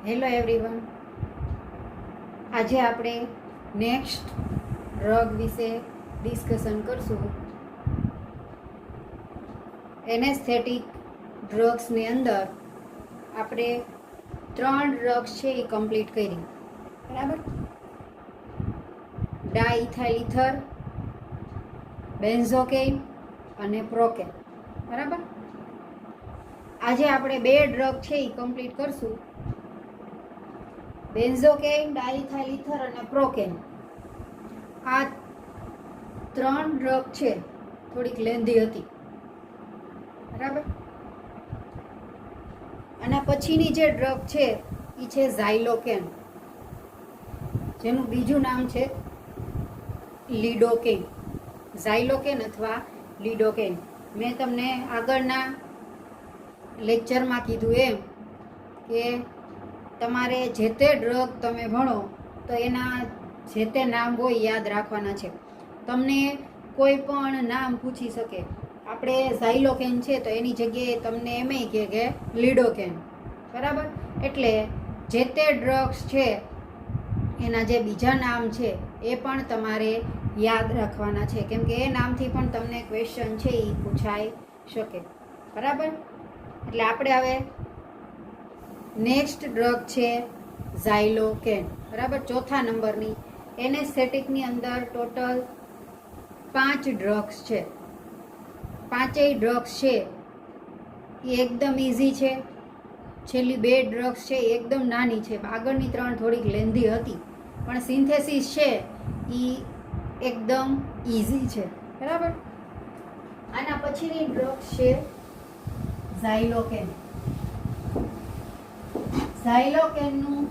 Hello everyone, આજે આપણે next drug વિશે ડિસ્કશન કરશું. એનેસ્થેટિક ડ્રગ્સની અંદર આપણે 3 ડ્રગ્સ છે એ કમ્પ્લીટ કરી, બરાબર. ડાઇથાઇલ ઇથર, બેન્ઝોકેઇન અને પ્રોકેન, બરાબર. આજે આપણે 2 ડ્રગ છે એ કમ્પ્લીટ કરશું. બેન્ઝોકેઇન, ડાઇથાઇલ ઇથર અને પ્રોકેન. આ 3 ડ્રગ છે થોડીક લેન્ધી હતી, બરાબર. અને પછીની જે ડ્રગ છે એ છે ઝાયલોકેન, જેનું બીજું નામ છે લિડોકેન. ઝાયલોકેન અથવા લિડોકેન. મેં તમને આગળના લેક્ચરમાં કીધું એમ કે તમારે જે તે ડ્રગ તમે ભણો તો એના જે તે નામ હોય યાદ રાખવાના છે. તમને કોઈ પણ નામ પૂછી શકે. આપણે ઝાયલોકેન છે તો એની જગ્યાએ તમને એમ કહે કે લિડોકેન, બરાબર. એટલે જે તે ડ્રગ્સ છે એના જે બીજા નામ છે એ પણ તમારે યાદ રાખવાના છે, કેમ કે એ નામથી પણ તમને ક્વેશ્ચન છે એ પૂછાઈ શકે, બરાબર. એટલે આપણે હવે નેક્સ્ટ ડ્રગ છે ઝાયલોકેન, બરાબર. 4થા નંબરની. એનેસ્થેટિકની અંદર ટોટલ 5 ડ્રગ્સ છે. 5 ડ્રગ્સ છે એ એકદમ ઇઝી છે. છેલ્લી 2 ડ્રગ્સ છે એ એકદમ નાની છે. આગળની 3 થોડીક લેન્ધી હતી, પણ સિન્થેસિસ છે એ એકદમ ઇઝી છે, બરાબર. આના પછીની ડ્રગ્સ છે ઝાયલોકેન. ઝાયલોકેનનું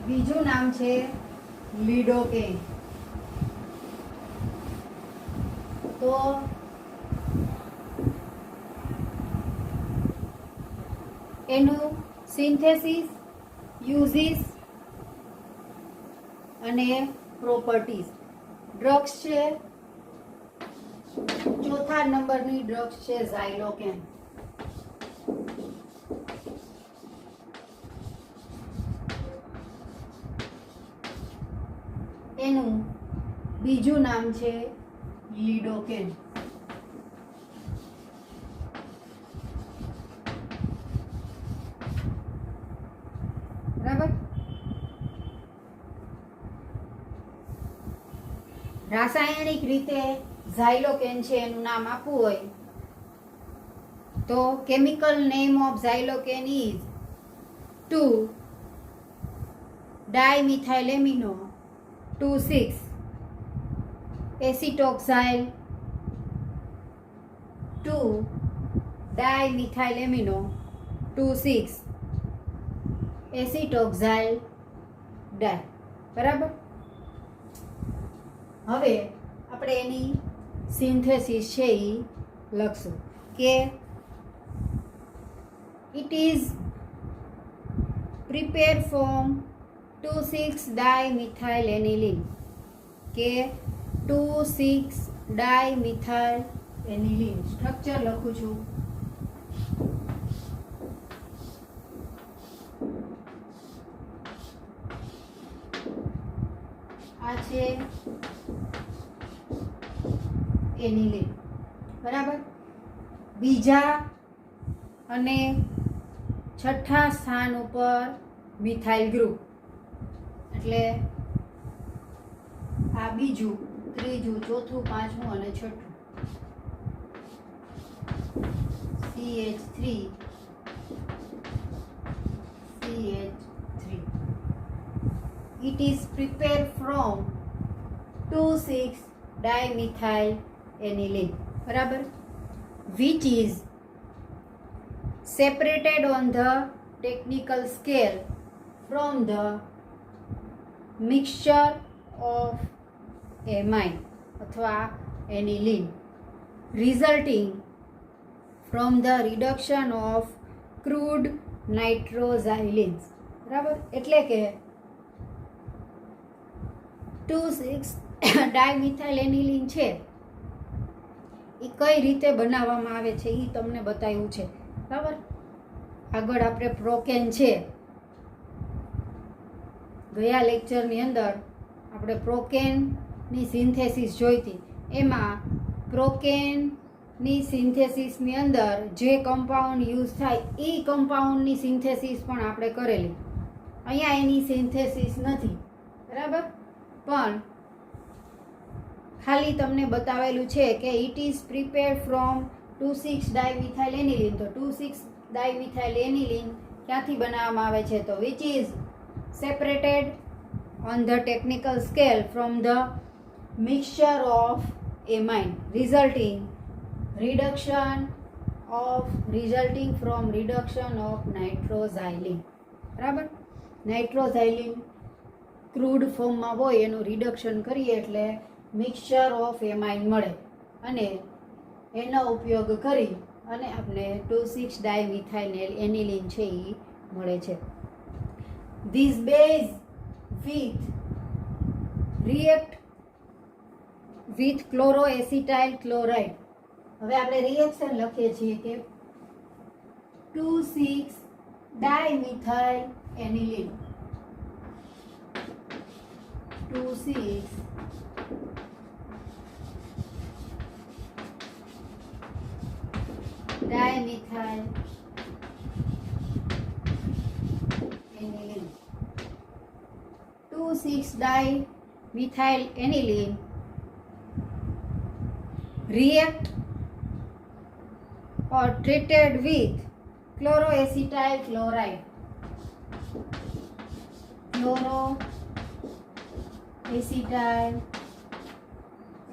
બીજું નામ છે લિડોકેન. તો એનું સિન્થેસિસ, યુઝિસ અને પ્રોપર્ટીઝ. ડ્રગ્સ છે 4થા નંબરની ડ્રગ્સ છે ઝાયલોકેન. એનું બીજું નામ છે લિડોકેન. બરાબર. રાસાયણિક રીતે ઝાયલોકેન છે એનું નામ આપવું હોય તો chemical name of ઝાયલોકેન is 2-dimethylamino 2,6-acetoxyl 2-dimethylamino 2,6-acetoxyl ડાય, બરાબર. હવે આપણે એની સિન્થેસિસ છે એ લખશું કે it is prepare from 2,6-dimethylanilin, કે 2,6-dimethylanilin. સ્ટ્રક્ચર લખું છું. આ છે એનિલિન, બરાબર. બીજા અને છઠ્ઠા સ્થાન ઉપર મિથાઇલ ગ્રુપ, એટલે આ બીજું, ત્રીજું, ચોથું, પાંચમું અને છઠ્ઠું. CH3 CH3. It is prepared from 2,6-dimethylanilin, બરાબર, which is separated on the technical scale from the mixture of amine અથવા aniline, resulting from the reduction of crude nitroxylenes, બરાબર. એટલે કે 2,6-dimethylanilin છે એ કઈ રીતે બનાવવામાં આવે છે એ તમને બતાવ્યું છે, બરાબર. આગળ આપણે પ્રોકેન છે ગયા લેક્ચરની અંદર આપણે પ્રોકેનની સિન્થેસિસ જોઈતી. એમાં પ્રોકેનની સિન્થેસિસની અંદર જે કમ્પાઉન્ડ યુઝ થાય એ કમ્પાઉન્ડની સિન્થેસિસ પણ આપણે કરેલી. અહીંયા એની સિન્થેસિસ નથી, બરાબર, પણ ખાલી તમને બતાવેલું છે કે it is prepared from 2,6 dimethyl aniline. તો 2,6 ડાયમિથાઇલ એનિલિન ક્યાંથી બનાવવામાં આવે છે? તો which is separated on the technical scale from the mixture of amine resulting from reduction of nitroxylene. બરાબર, નાઇટ્રોઝાઇલિન ક્રૂડ ફોર્મમાં હોય એનું રિડક્શન કરીએ એટલે મિક્સચર ઓફ એમાઇન મળે અને એનો ઉપયોગ કરી અને આપણે 2,6 ડાયમિથાઇલ એનિલિન છે એ મળે છે. This base with react with chloroacetyl chloride. હવે આપણે રિએક્શન લખીએ છીએ કે 2,6 dimethyl aniline 2,6 dimethyl aniline 2,6 dimethyl aniline react or treated with chloroacetyl chloride.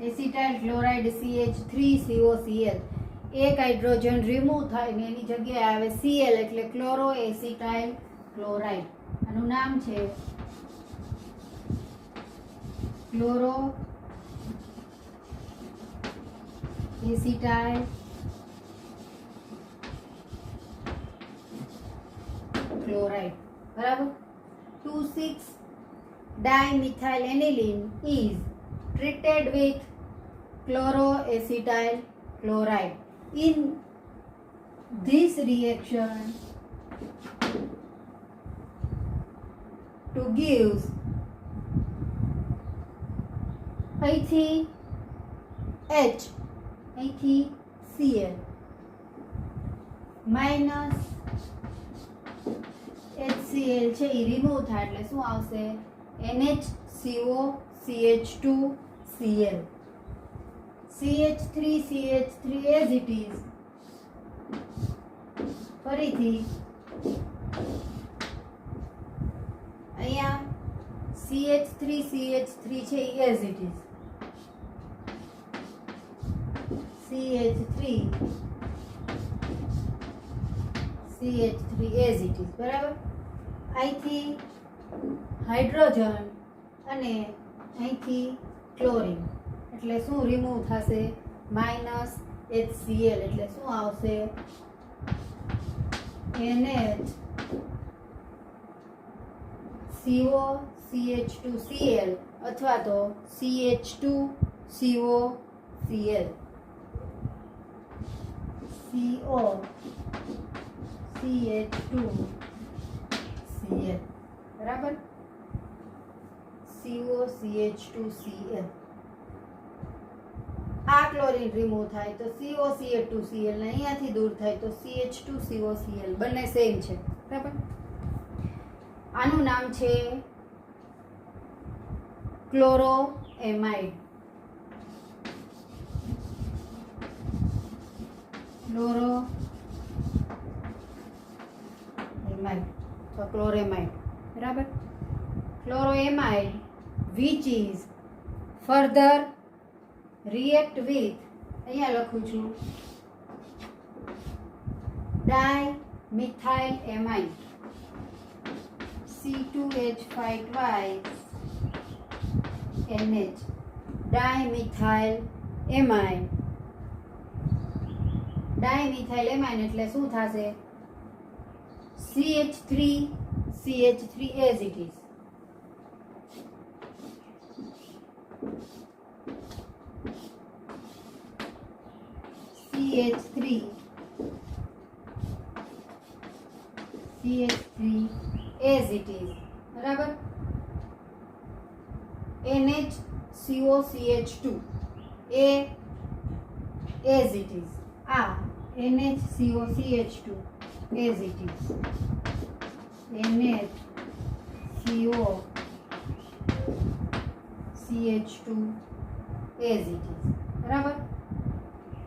acetyl chloride CH3COCl. એક હાઇડ્રોજન રિમૂવ થાય ને એની જગ્યાએ આવે Cl એટલે ક્લોરોએસિટાઇલ ક્લોરાઇડ. આનું નામ છે ક્લોરો એસિટાઇલ ક્લોરાઇડ. બરાબર, 2,6 dimethyl aniline is treated with chloroacetyl chloride. In this reaction to give અહીંથી Cl માઇનસ HCl છે એ રિમૂવ થાય એટલે શું આવશે? NHCO CH2Cl CH3 as it is. ફરીથી અહીંયા CH3 છે as it is. CH3 as it is. બરાબર, અહીંથી હાઇડ્રોજન અને અહીંથી ક્લોરિન એટલે શું રિમૂવ થશે? માઇનસ HCl એટલે શું આવશે? NHCO CH2Cl અથવા તો CH2COCl CO CH2Cl. બરાબર, COCH2Cl. આ ક્લોરીન રિમૂવ થાય તો COCH2Cl ને અહીંયાથી દૂર થાય તો CH2COCl. બંને સેમ છે. બરાબર, આનું નામ છે ક્લોરોએમાઇડ. ક્લોરેમાઇડ. બરાબર, ક્લોરોએમાઇડ which is further react with, અહીંયા લખું છું, dimethyl amine C2H5 twice NH dimethyl amine. Dimethyl amine એટલે શું થશે? CH3 as it is. CH3 as it is. બરાબર, NHCOCH2 A as it is. આ NHCOCH2 as it is. NHCOCH2 as it is. બરાબર.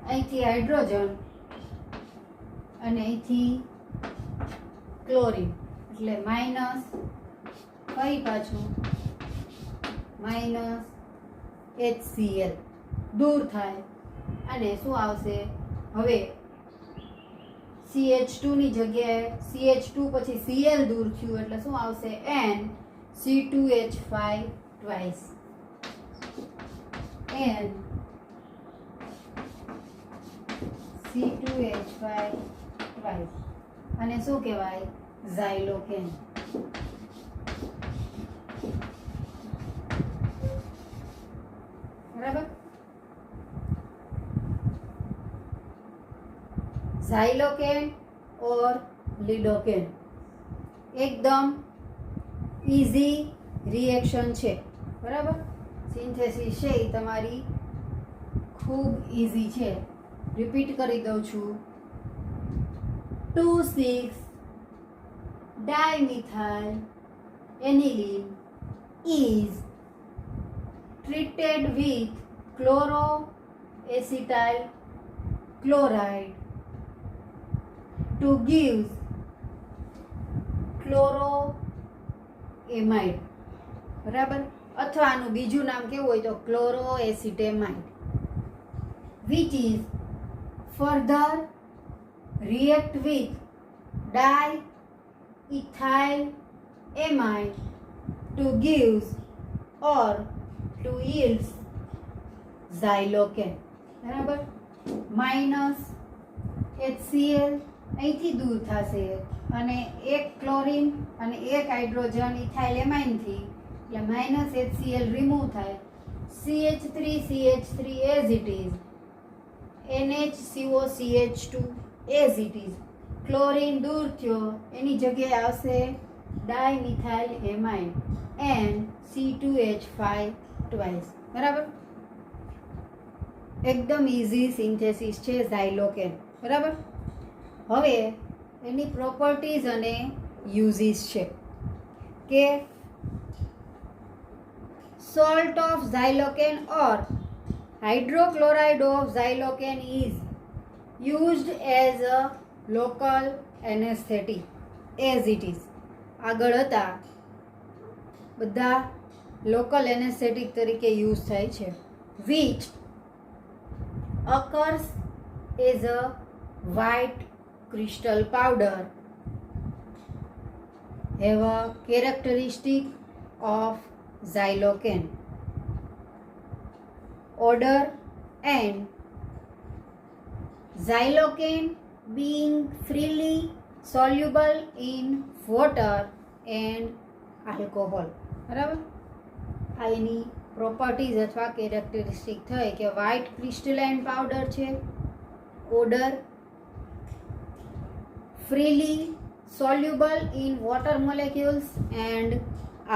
અહીંથી હાઇડ્રોજન અને અહીંથી chlorine એટલે માઇનસ, ફરી પાછું માઇનસ HCl દૂર થાય અને શું આવશે? હવે CH2 ની જગ્યાએ CH2 પછી Cl દૂર થયું એટલે શું આવશે? NC2H5 twice. NC2H5 twice. અને શું કહેવાય? ઝાયલોકેન. બરાબર. ઝાયલોકેન और लिडोकेन एकदम इजी रिएक्शन છે. બરાબર. સિન્થેસિસ છે એ તમારી ખૂબ ઇઝી છે. રિપીટ કરી દઉં છું. 2,6-dimethyl aniline is treated with chloroacetyl chloride to give chloroamide. બરાબર. અથવા આનું બીજું નામ કેવું હોય તો chloroacetamide, which is further react with diethyl amide to gives or to yields xylocaine. બરાબર. માઇનસ HCl અહીંથી દૂર થશે અને એક ક્લોરીન અને એક હાઇડ્રોજન ઇથાઇલ એમાઇનથી એટલે માઇનસ HCl રિમૂવ થાય. CH3 as it is. NHCOCH2 as it is. Chlorine દૂર થયો એની જગ્યાએ આવશે ડાયમિથાઇલ એમાઇડ NC2H5 twice. બરાબર. એકદમ ઇઝી સિન્થેસિસ છે ઝાયલોકેન. બરાબર. હવે એની પ્રોપર્ટીઝ અને યુઝિસ છે કે salt of xylocaine or hydrochloride of xylocaine is used as a local anesthetic as it is. આગળ હતા બધા લોકલ એનેસ્થેટિક તરીકે યુઝ થાય છે. which occurs as a white crystal powder, have a characteristic of xylocaine odor, and xylocaine being freely soluble in water and alcohol. બરાબર. આ એની properties અથવા characteristic થઈ કે વ્હાઇટ ક્રિસ્ટલાઇન પાવડર છે, order, freely soluble in water molecules and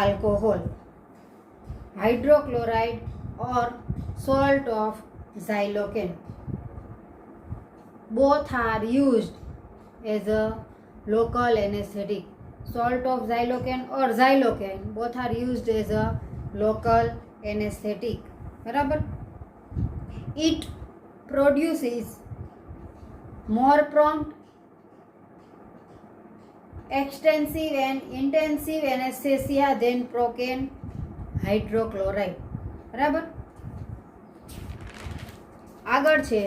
alcohol, hydrochloride or salt of xylocaine. Both are used as a local anesthetic. Salt of xylocaine or xylocaine both are used as a local anesthetic. બરાબર. It produces more prompt, extensive and intensive anesthesia than procaine hydrochloride. બરાબર. આગળ છે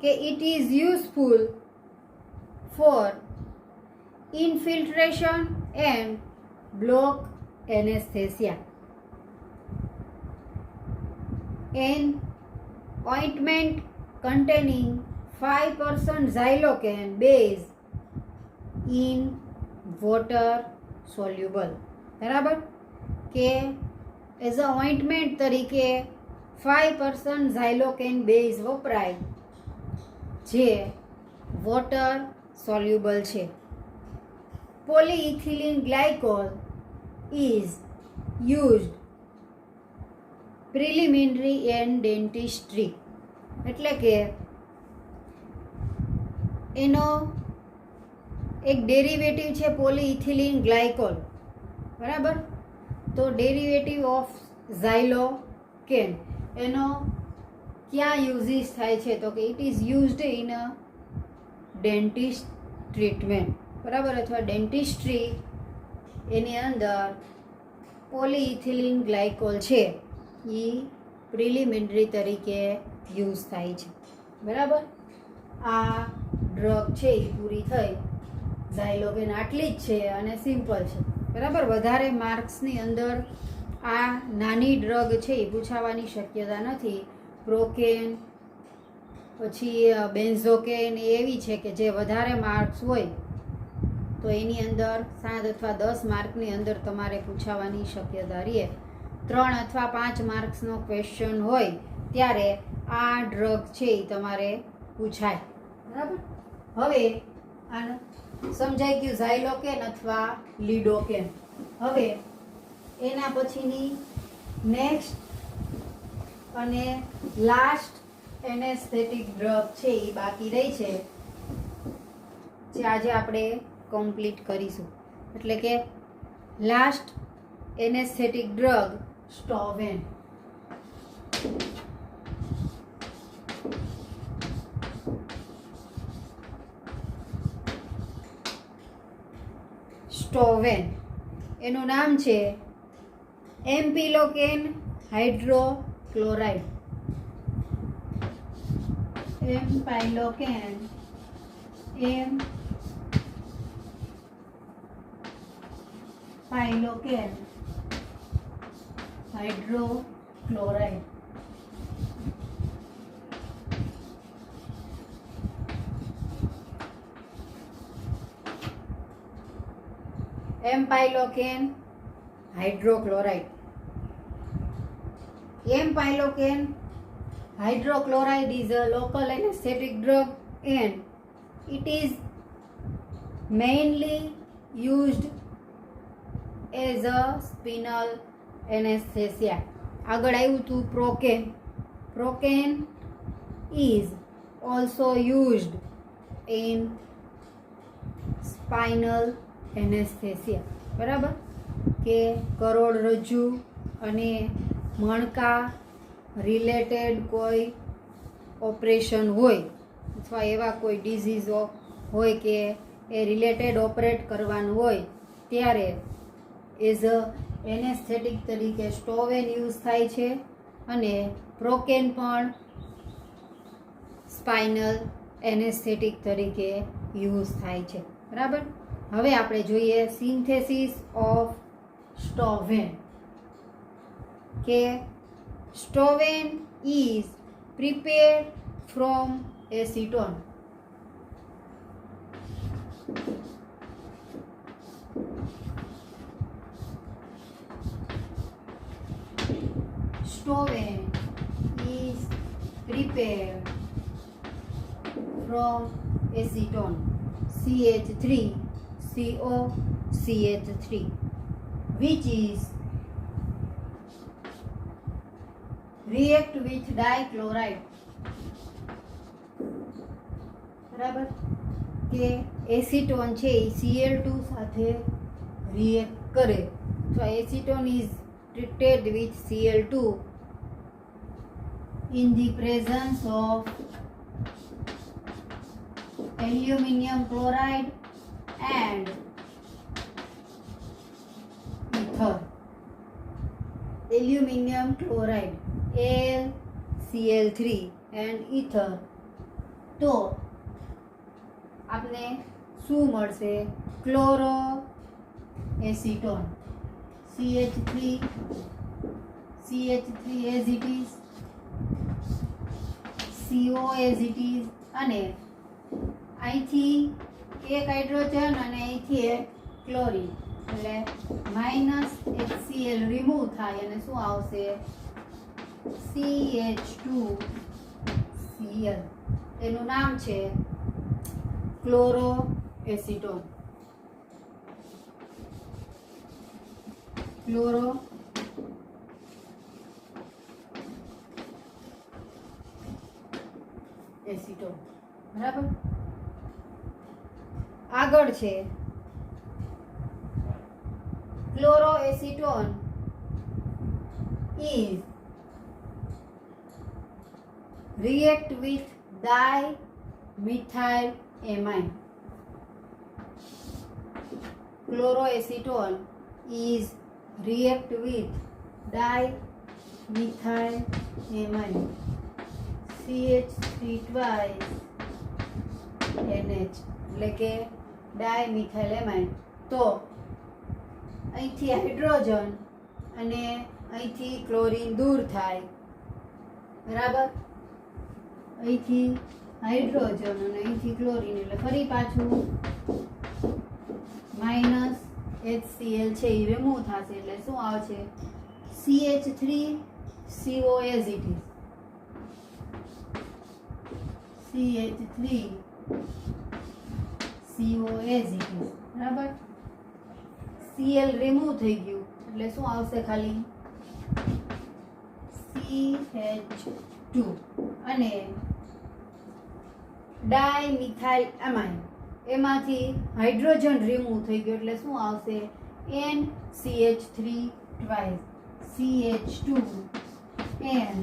કે it is useful for infiltration and block anesthesia. An ointment containing 5% xylocaine base in water soluble. બરાબર. કે as a ointment તરીકે 5% xylocaine base વપરાય જે water soluble છે. Polyethylene glycol is used preliminary and dentistry, એટલે કે એનો એક ડેરિવેટિવ છે પોલીઇથિલિન ગ્લાયકોલ, બરાબર. તો ડેરિવેટિવ ઓફ ઝાયલોકેન એનો ક્યાં યુઝિસ થાય છે, તો કે it is used in a dentist treatment, બરાબર, અથવા ડેન્ટિસ્ટ્રી. એની અંદર પોલીઇથિલિન ગ્લાયકોલ છે એ પ્રિલિમિનરી તરીકે યુઝ થાય છે, બરાબર. આ ડ્રગ છે એ પૂરી થઈ. ઝાયલોકેન આટલી જ છે અને સિમ્પલ છે, બરાબર. વધારે માર્ક્સની અંદર આ નાની ડ્રગ છે એ પૂછાવાની શક્યતા નથી. પ્રોકેન પછી બેન્ઝોકેન એવી છે કે જે વધારે માર્ક્સ હોય તો એની અંદર 7 અથવા 10 માર્કની અંદર તમારે પૂછાવાની શક્યતા રહે. 3 અથવા 5 માર્ક્સનો ક્વેશ્ચન હોય ત્યારે આ ડ્રગ છે એ તમારે પૂછાય, બરાબર. હવે આનું સમજાઈ ગયું ઝાયલોકેન અથવા લીડોકેન. હવે એના પછીની નેક્સ્ટ અને લાસ્ટ એનેસ્થેટિક ડ્રગ છે એ બાકી રહી છે, જે આજે આપણે કમ્પ્લીટ કરીશું. એટલે કે લાસ્ટ એનેસ્થેટિક ડ્રગ સ્ટોવેન. સ્ટોવેન એનું નામ છે એમ્પિલોકેન hydrochloride. એમ્પાઇલોકેન hydrochloride. એમ્પાઇલોકેન hydrochloride. એમ્પાઇલોકેન hydrochloride is a local anesthetic drug and it is mainly used as a spinal anesthesia. આગળ આવ્યું હતું પ્રોકેન. પ્રોકેન is also used in spinal anesthesia, બરાબર, કે કરોડરજ્જુ અને મણકા રિલેટેડ કોઈ ઓપરેશન હોય અથવા એવા કોઈ ડિઝીઝો હોય કે એ રિલેટેડ ઓપરેટ કરવાનું હોય ત્યારે એઝ અ એનેસ્થેટિક તરીકે સ્ટોવેન યુઝ થાય છે અને પ્રોકેન પણ સ્પાઇનલ એનેસ્થેટિક તરીકે યુઝ થાય છે, બરાબર. હવે આપણે જોઈએ સિન્થેસિસ ઓફ સ્ટોવેન, કે સ્ટોવેન is prepared from acetone. Stoven is prepared from acetone, CH3COCH3, which is react with dichloride, બરાબર, કે એસિટોન છે એ Cl2 સાથે રિએક્ટ કરે. તો acetone is treated with Cl2 in the presence of aluminum chloride and ether. Aluminum chloride AlCl3 and ether. તો આપને શું મળશે? Chloro acetone, CH3 as it is, CO as it is, અને અહીંથી એક હાઇડ્રોજન અને અહીંથી એક ક્લોરીન, એટલે -HCl રિમૂવ થાય અને શું આવશે? CH2Cl. એનું નામ છે ક્લોરો એસિટોન. Chloro acetone. બરાબર. આગળ છે ક્લોરોએસિટોન is react with dimethylamine. Chloroacetone is react with dimethylamine. CH3 twice NH એટલે કે ડાયમિથાઇલેમાઇન. તો અહીંથી હાઇડ્રોજન અને અહીંથી ક્લોરીન દૂર થાય. બરાબર. અહીંથી હાઇડ્રોજન અને અહીંથી ક્લોરીન એટલે ફરી પાછું માઇનસ HCl છે એ રિમૂવ થશે એટલે શું આવશે CH3CO as it is. CH3CO as it is. બરાબર. Cl રિમૂવ થઈ ગયું એટલે શું આવશે ખાલી CH2 અને ડાયમિથાઇલામાઇન એમાંથી હાઇડ્રોજન રિમૂવ થઈ ગયો એટલે શું આવશે NCH3 twice CH2 and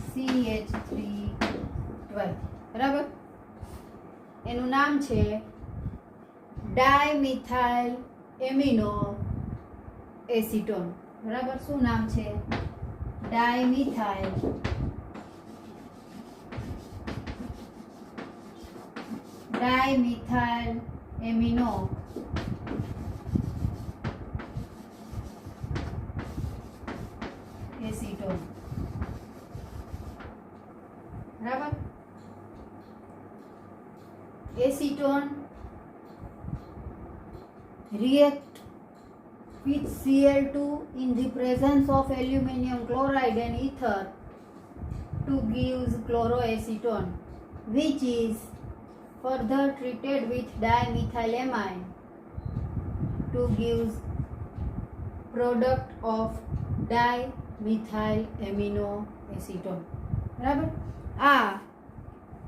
CH3 twice. બરાબર. એનું નામ છે ડાયમિથાઇલ એમિનો એસિટોન. બરાબર. શું નામ છે ડાયમિથાઇલ એમિનો એસિટોન. બરાબર. Acetone react with Cl2 in the presence of aluminium chloride and ether to gives chloroacetone, which is further treated with dimethylamine to gives product of dimethylamino acetone. બરાબર. આ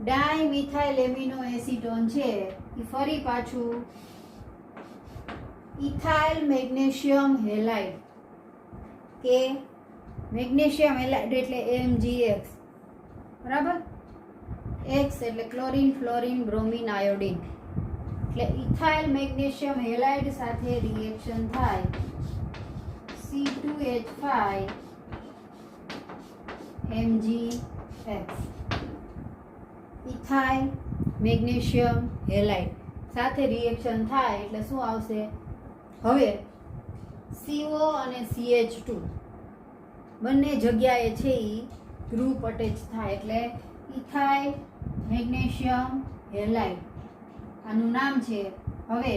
ડાયમિથાઇલેમિનો acetone છે એ ફરી પાછું ethyl magnesium halide કે magnesium halide એટલે MgX. બરાબર. X એટલે chlorine fluorine bromine iodine એટલે ઇથાઇલ મેગ્નેશિયમ હેલાઇડ સાથે રિએક્શન થાય C2H5 MgX. Ethyl magnesium halide સાથે રિએક્શન થાય એટલે શું આવશે હવે CO અને CH2 બંને જગ્યાએ છે એ ગ્રુપ અટેચ થાય એટલે ઇથાઇલ મેગ્નેશિયમ હેલાઇડ. આનું નામ છે હવે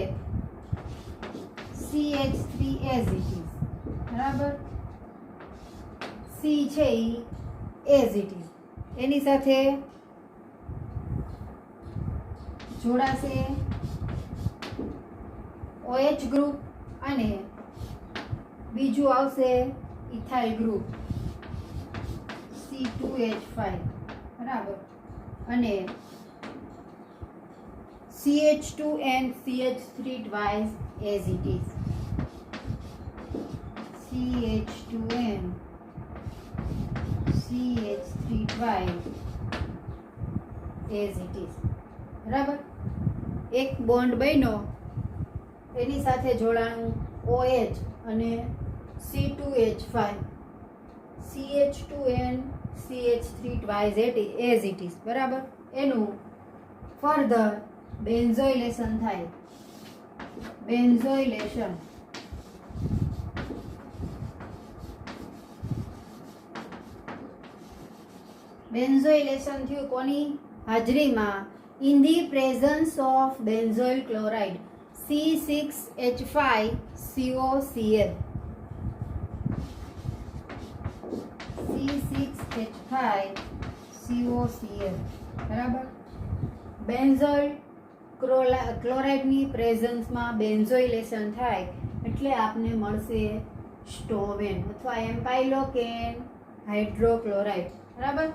CH3 as it is. બરાબર. C છે એ as it is. એની સાથે જોડાશે OH ગ્રુપ અને બીજું આવશે ઇથાઇલ ગ્રુપ C2H5. બરાબર. અને CH2 and CH3 twice as it is. CH2 and CH3 twice as it is. બરાબર. એક બોન્ડ બન્યો એની સાથે જોડાણું OH અને C2H5 CH2 and CH3 twice as it is. બરાબર. એનું ફર્ધર બેન્ઝોઇલેશન થાય. બેન્ઝોઇલેશન થયું કોની હાજરીમાં in the presence of benzoyl chloride C6H5COCl. C6H5COCl. બરાબર. બેન્ઝોઇલ ક્લોરાઇડની પ્રેઝન્સમાં બેન્ઝોઇલેશન થાય એટલે આપને મળશે સ્ટોવેન અથવા એમ્પાઇલોકેન હાઇડ્રોક્લોરાઇડ. બરાબર.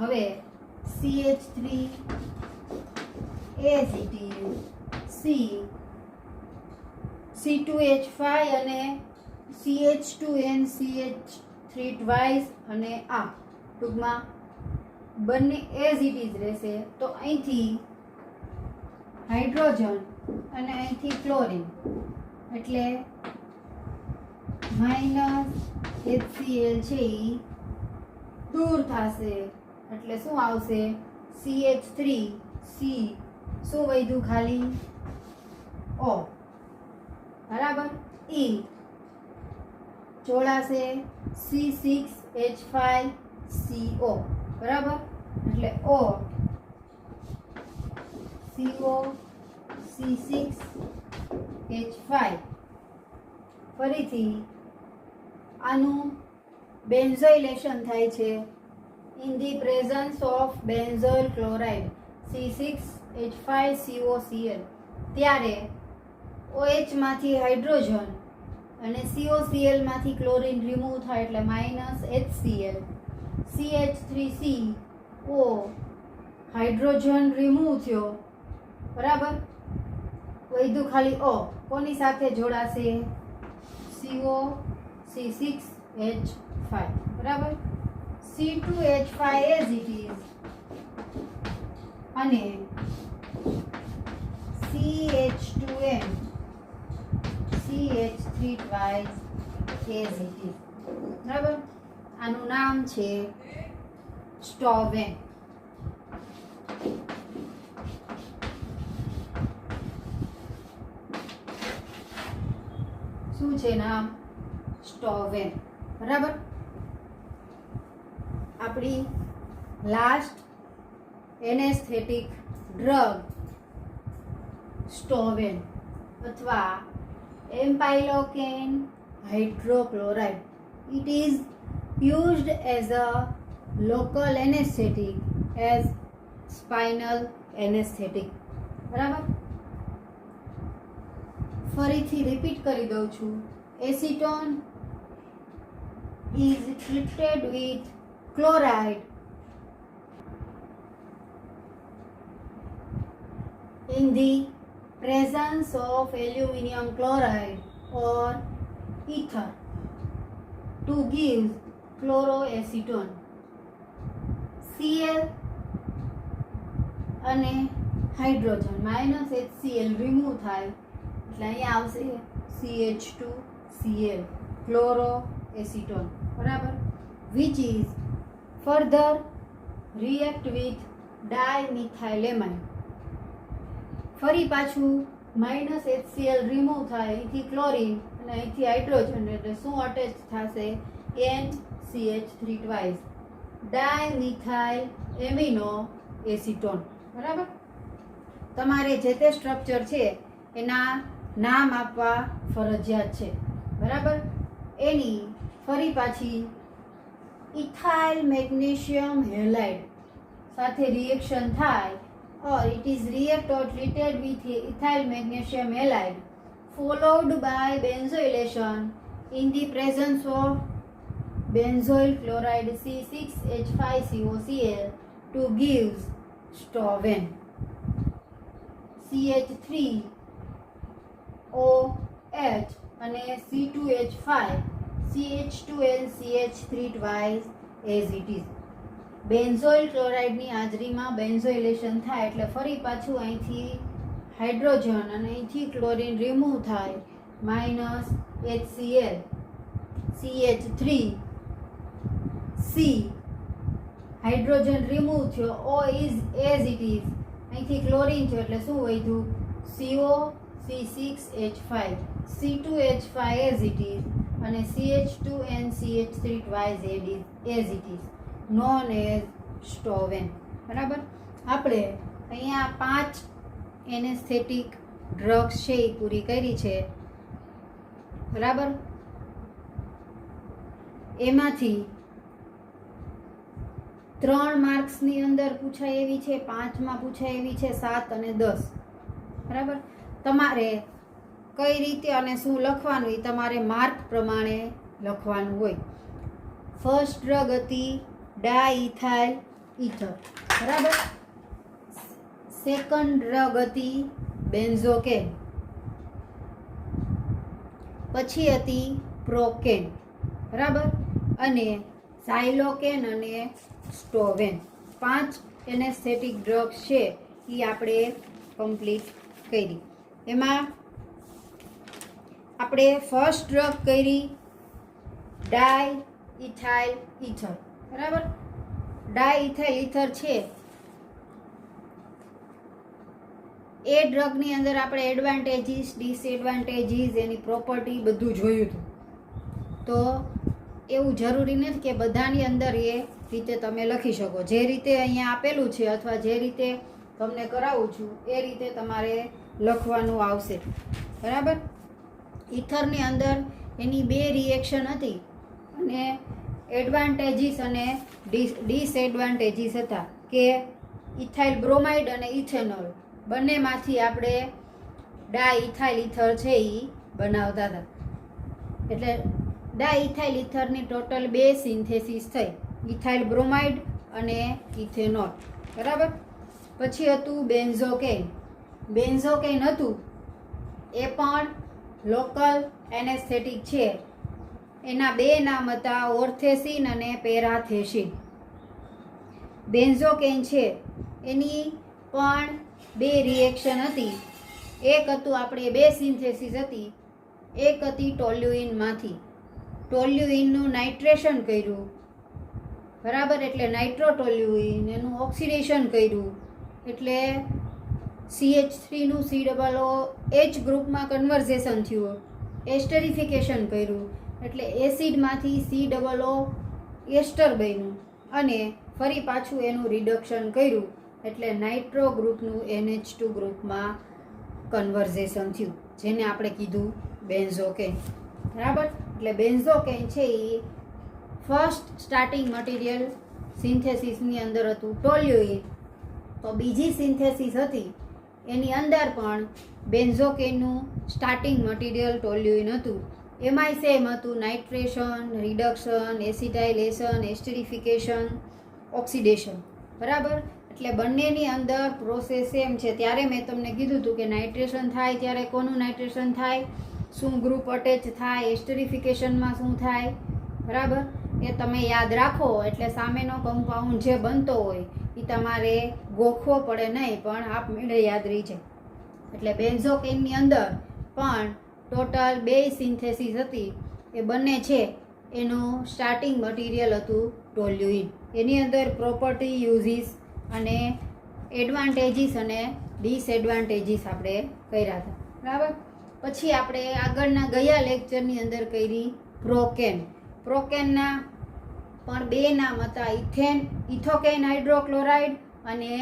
હવે હવે CH3 as it is, C2H5 અને CH2N CH3 twice અને આ ટૂંકમાં બંને as it is રહેશે. તો અહીંથી હાઇડ્રોજન અને અહીંથી ક્લોરીન એટલે -HCl છે એ દૂર થશે એટલે શું આવશે CH3 C શું વધ્યું ખાલી O બરાબર E જોડાશે C6H5CO બરાબર એટલે O CO C6H5 ફરીથી આનું બેન્ઝોઇલેશન થાય છે in the presence of benzoyl chloride C6H5COCl ત્યારે OH માંથી હાઇડ્રોજન અને COCl માંથી ક્લોરીન રિમૂવ થાય એટલે -HCl CH3CO હાઇડ્રોજન રિમૂવ થયો બરાબર વધ્યું ખાલી O કોની સાથે જોડાશે CO C6H5 બરાબર C2H5 as it is અને CH2N CH3 twice as it is બરાબર આનું નામ છે સ્ટોવેન. શું છે નામ સ્ટોવેન બરાબર. આપણી લાસ્ટ એનેસ્થેટિક ડ્રગ સ્ટોવેન અથવા એમ્પાઇલોકેન hydrochloride. It is used as a local anesthetic as spinal anesthetic બરાબર. ફરીથી રિપીટ કરી દઉં છું. Acetone is treated with chloride in the presence of aluminum chloride or ether to give chloroacetone. Cl અને hydrogen -HCl remove થાય એટલે અહીંયા આવશે CH2Cl chloroacetone બરાબર which is further react with dimethylamine. ફરી પાછું -HCl રિમૂવ થાય અહીંથી ક્લોરીન અને અહીંથી હાઇડ્રોજન એટલે શું અટેચ થશે NCH3 twice dimethyl amino acetone બરાબર. તમારે જે તે સ્ટ્રક્ચર છે એના નામ આપવા ફરજિયાત છે બરાબર. એની ફરી પાછી ઇથાઇલ મેગ્નેશિયમ હેલાઇડ સાથે રિએક્શન થાય or it is react or treated with ethyl magnesium halide followed by benzoylation in the presence of benzoyl chloride C6H5COCl to give Stoven. CH3OH અને C2H5 CH2N CH3 twice as it is. Benzoyl ક્લોરાઇડની હાજરીમાં benzoylation થાય એટલે ફરી પાછું અહીંથી hydrogen અને અહીંથી chlorine remove થાય -HCl CH3C હાઇડ્રોજન રિમૂવ થયો O is as it is અહીંથી ક્લોરીન થયો એટલે શું વધ્યું CO C6H5 C2H5 as it is અને CH2N CH3 twice as it is known as Stoven બરાબર. આપણે અહીંયા 5 એનેસ્થેટિક ડ્રગ્સ છે એ પૂરી કરી છે બરાબર. એમાંથી 3 માર્ક્સની અંદર પૂછાય એવી છે, 5માં પૂછાય એવી છે, 7 અને 10 બરાબર. તમારે કઈ રીતે અને શું લખવાનું એ તમારે માર્ક પ્રમાણે લખવાનું હોય. ફર્સ્ટ ડ્રગ હતી ડાઇથાઇલ ઇથર. બરાબર. સેકન્ડ ડ્રગ હતી બેન્ઝોકેન, પછી હતી પ્રોકેન. બરાબર. અને ઝાયલોકેન અને સ્ટોવેન. 5 એનેસ્થેટિક ડ્રગ્સ છે એ આપણે કમ્પ્લીટ કરી. એમાં આપણે ફર્સ્ટ ડ્રગ કરી ડાય ઇથાઇલ ઇથર. બરાબર. ડાય ઇથાઇલ ઇથર છે એ ડ્રગની અંદર આપણે એડવાન્ટેજીસ, ડિસએડવાન્ટેજીસ, એની પ્રોપર્ટી બધું જોયું હતું. તો એવું જરૂરી નથી કે બધાની અંદર એ રીતે તમે લખી શકો. જે રીતે અહીંયા આપેલું છે અથવા જે રીતે તમને કરાવું છું એ રીતે તમારે લખવાનું આવશે. બરાબર. ઇથરની અંદર એની 2 રિએક્શન હતી અને એડવાન્ટેજીસ અને ડિસએડવાન્ટેજીસ હતા કે ઇથાઇલ બ્રોમાઇડ અને ઇથેનોલ બંનેમાંથી આપણે ડાઇથાઇલ ઇથર છે એ બનાવતા હતા. એટલે ડાઇથાઇલ ઇથરની ટોટલ 2 સિન્થેસિસ થઈ, ઇથાઇલ બ્રોમાઇડ અને ઇથેનોલ. બરાબર. પછી હતું બેન્ઝોકેન. બેન્ઝોકેન હતું એ પણ લોકલ એનેસ્થેટિક છે. એના 2 નામ હતા ઓર્થેસિન અને પેરાથેસિન. બેન્ઝોકેન છે એની પણ 2 રિએક્શન હતી. એક હતું આપણે 2 સિન્થેસિસ હતી. એક હતી ટોલ્યુઇનમાંથી. ટોલ્યુઇનનું નાઇટ્રેશન કર્યું. બરાબર. એટલે નાઇટ્રોટોલ્યુઇન, એનું ઓક્સિડેશન કર્યું એટલે CH3નું COOH ગ્રુપમાં કન્વર્ઝેશન થયું. એસ્ટરિફિકેશન કર્યું એટલે એસિડમાંથી COO એસ્ટર બન્યું અને ફરી પાછું એનું રિડક્શન કર્યું એટલે નાઇટ્રો ગ્રુપનું NH2 ગ્રુપમાં કન્વર્ઝેશન થયું, જેને આપણે કીધું બેન્ઝોકેન. બરાબર. એટલે બેન્ઝોકેન છે એ ફર્સ્ટ સ્ટાર્ટિંગ મટીરિયલ સિન્થેસિસની અંદર હતું ટોલ્યુઇન. તો બીજી સિન્થેસિસ હતી એની અંદર પણ બેન્ઝોકેનનું સ્ટાર્ટિંગ મટીરિયલ ટોલ્યુઇન હતું. એમાંય સેમ હતું, નાઇટ્રેશન, રિડક્શન, એસિટાઇલેશન, એસ્ટરિફિકેશન, ઓક્સિડેશન. બરાબર. એટલે બંનેની અંદર પ્રોસેસ સેમ છે. ત્યારે મેં તમને કીધું હતું કે નાઇટ્રેશન થાય ત્યારે કોનું નાઇટ્રેશન થાય, શું ગ્રુપ અટેચ થાય, એસ્ટરિફિકેશનમાં શું થાય. બરાબર. એ તમે યાદ રાખો એટલે સામેનો કમ્પાઉન્ડ જે બનતો હોય એ તમારે ગોખવો પડે નહીં, પણ આપમેળે યાદ રહી જાય. એટલે બેન્ઝોકેનની અંદર પણ ટોટલ 2 સિન્થેસિસ હતી. એ બંને છે એનું સ્ટાર્ટિંગ મટીરિયલ હતું ટોલ્યુઇન. એની અંદર પ્રોપર્ટી, યુઝિસ અને એડવાન્ટેજીસ અને ડિસએડવાન્ટેજીસ આપણે કર્યા હતા. બરાબર. પછી આપણે આગળના ગયા લેક્ચરની અંદર કરી પ્રોકેન. પ્રોકેનના પણ 2 નામ હતા, ઇથોકેન હાઇડ્રોક્લોરાઇડ અને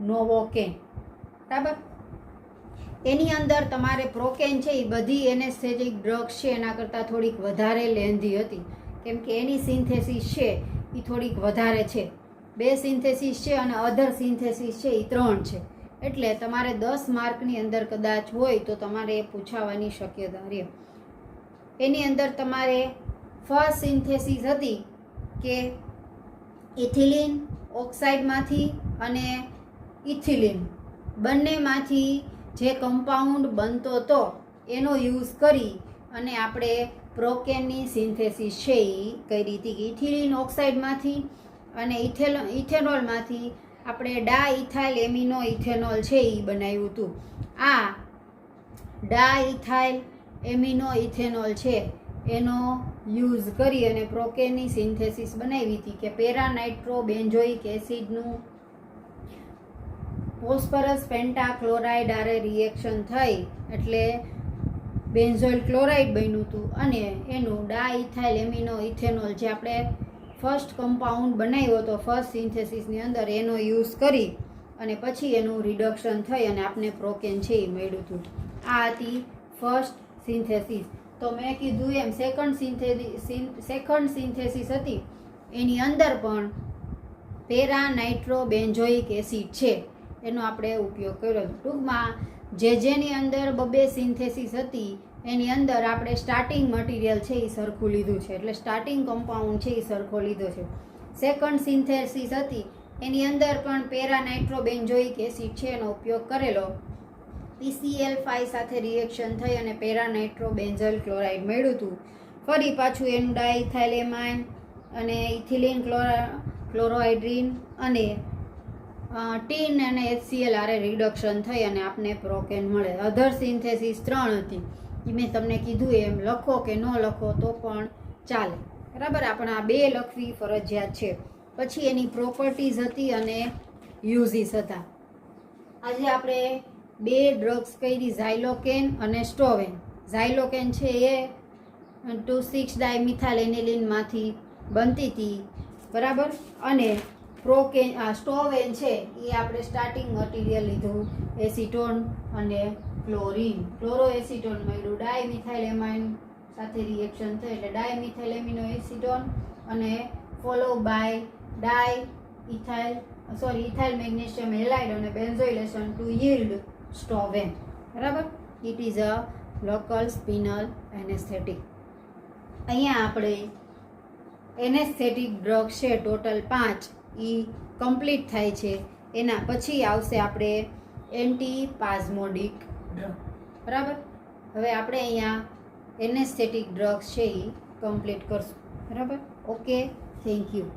નોવોકેન. બરાબર. એની અંદર તમારે પ્રોકેન છે એ બધી એનેસ્થેટિક ડ્રગ્સ છે એના કરતાં થોડીક વધારે લેન્ધી હતી, કેમ કે એની સિન્થેસિસ છે એ થોડીક વધારે છે. 2 સિન્થેસિસ છે અને અધર સિન્થેસિસ છે એ 3 છે. એટલે તમારે 10 માર્કની અંદર કદાચ હોય તો તમારે એ પૂછાવાની શક્યતા રહે. એની અંદર તમારે ફર્સ્ટ સિન્થેસિસ હતી કે ઇથિલિન ઓક્સાઇડમાંથી અને ઇથિલિન બંનેમાંથી જે કમ્પાઉન્ડ બનતો હતો એનો યુઝ કરી અને આપણે પ્રોકેનની સિન્થેસિસ છે એ કરી હતી. ઇથિલિન ઓક્સાઇડમાંથી અને ઇથેનોલમાંથી આપણે ડાઇથાઇલ એમિનો ઇથેનોલ છે એ બનાવ્યું હતું. આ ડાઇથાઇલ એમિનો ઇથેનોલ છે એનો યુઝ કરી અને પ્રોકેનની સિન્થેસિસ બનાવી હતી કે પેરાનાઇટ્રો બેન્ઝોઇક એસિડનું ફોસ્ફરસ પેન્ટાક્લોરાઇડ આરે રિએક્શન થઈ એટલે બેન્ઝોઇલ ક્લોરાઇડ બન્યું હતું અને એનું ડાઇથાઇલ એમિનો ઇથેનોલ જે આપણે ફર્સ્ટ કમ્પાઉન્ડ બનાવ્યો હતો ફર્સ્ટ સિન્થેસિસની અંદર એનો યુઝ કરી અને પછી એનું રિડક્શન થઈ અને આપણે પ્રોકેન છે એ મળ્યું હતું. આ હતી ફર્સ્ટ સિન્થેસિસ. તો મેં કીધું એમ સેકન્ડ સિન્થેસિસ હતી એની અંદર પણ પેરાનાઇટ્રોબેન્ઝોઇક એસિડ છે એનો આપણે ઉપયોગ કર્યો. ટૂંકમાં જેની અંદર 2 સિન્થેસિસ હતી એની અંદર આપણે સ્ટાર્ટિંગ મટીરિયલ છે એ સરખું લીધું છે, એટલે સ્ટાર્ટિંગ કમ્પાઉન્ડ છે એ સરખો લીધો છે. સેકન્ડ સિન્થેસિસ હતી એની અંદર પણ પેરાનાઇટ્રોબેન્ઝોઇક એસિડ છે એનો ઉપયોગ કરેલો. PCl5 સાથે રિએક્શન થઈ અને પેરાનાઇટ્રોબેન્ઝલ ક્લોરાઇડ મળ્યું હતું. ફરી પાછું એનું ડાઇથાઇલેમાઇન અને ઇથિલિન ક્લોરોહાઇડ્રીન અને ટીન અને HCl આરે રિડક્શન થઈ અને આપને પ્રોકેન મળે. અધર સિન્થેસિસ 3 હતી. એ મેં તમને કીધું એમ લખો કે ન લખો તો પણ ચાલે, બરાબર. આપણે આ 2 લખવી ફરજિયાત છે. પછી એની પ્રોપર્ટીઝ હતી અને યુઝિસ હતા. આજે આપણે 2 ડ્રગ્સ કરી, ઝાયલોકેન અને સ્ટોવેન. ઝાયલોકેન છે એ 2,6-ડાયમિથાઇલેનિલિનમાંથી બનતી હતી, બરાબર. અને સ્ટોવેન છે એ આપણે સ્ટાર્ટિંગ મટીરિયલ લીધું એસિટોન અને ક્લોરીન. ક્લોરોએસિટોન મળ્યું, ડાયમિથાઇલેમાઇન સાથે રિએક્શન થઈ એટલે ડાયમિથાઇલેમિનો એસિટોન અને follow by ethyl magnesium halide અને બેન્ઝોઇલેશન ટુ yield સ્ટોવેન, બરાબર. It is a local સ્પિનલ anaesthetic. અહીંયા આપણે એનેસ્થેટિક ડ્રગ છે ટોટલ 5 એ કમ્પ્લીટ થાય છે. એના પછી આવશે આપણે એન્ટીપાઝમોડિક ડ્રગ, બરાબર. હવે આપણે અહીંયા એનેસ્થેટિક ડ્રગ્સ છે એ કમ્પ્લીટ કરશું, બરાબર. Okay, thank you.